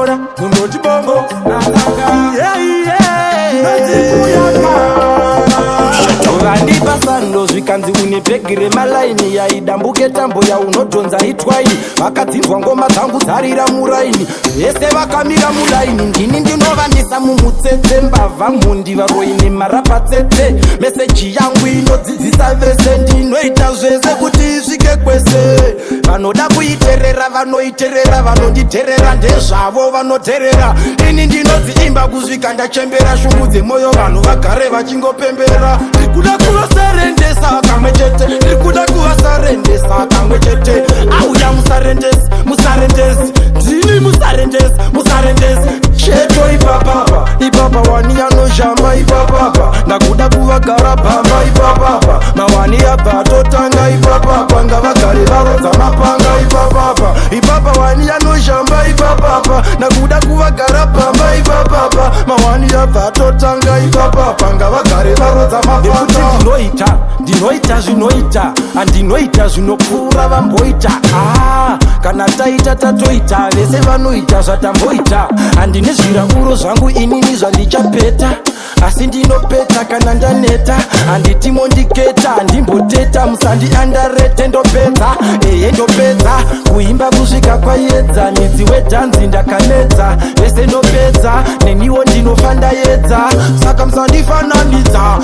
Kundora, kundoti bongo, natanga. Vandipa sando zvikanzi une bhegi remalaini yaidambuke tambo yaunodhonza itwaini vakadzinzwa ngoma dzangu dzarira muraini vese vakamira mulaini ndini ndinovanisa mumutsetse mbavha mundi varoine marapa tsetse meseji yangu inodzidzisa vese ndinoita zvese kuti isvike kwese vanoda kuiterera vanoiterera vanonditerera ndezvavo vanoterera ini ndinodziimba kusvika ndachembera shungu dzemwoyo vanhu vagare vachingopembera kuda kuvasarendesa kamwe chete ndirikuda kuvasarendesa kamwe chete auya musarendesi musarendesi ndini musarendesi cheto ipapapa ipapa wani anoshamba ipapapa ndakuda kuvagara pamba ipapapa mawani yabva atotanga ipapapa ngavagare varodza mapanga ipapapa ipapa wani anoshamba ipapapa ndakuda kuvagara pamba ipapapa mawani yabva atotanga ipapapa ngavagare varodza mapanga ndinoita zvinoita handinoita zvinopfuura vamboita kana taita tatoita vese vanoita zvatamboita handine zviranguro zvangu inini zvandichapeta asi ndinopeta kana ndaneta handitimo ndiketa handimboteta musandiandarete ndopedza ndopedza kuimba kusvika kwaedza midzi wedhanzi ndakanedza vese ndopedza neniwo ndinofandaedza saka musandifananidza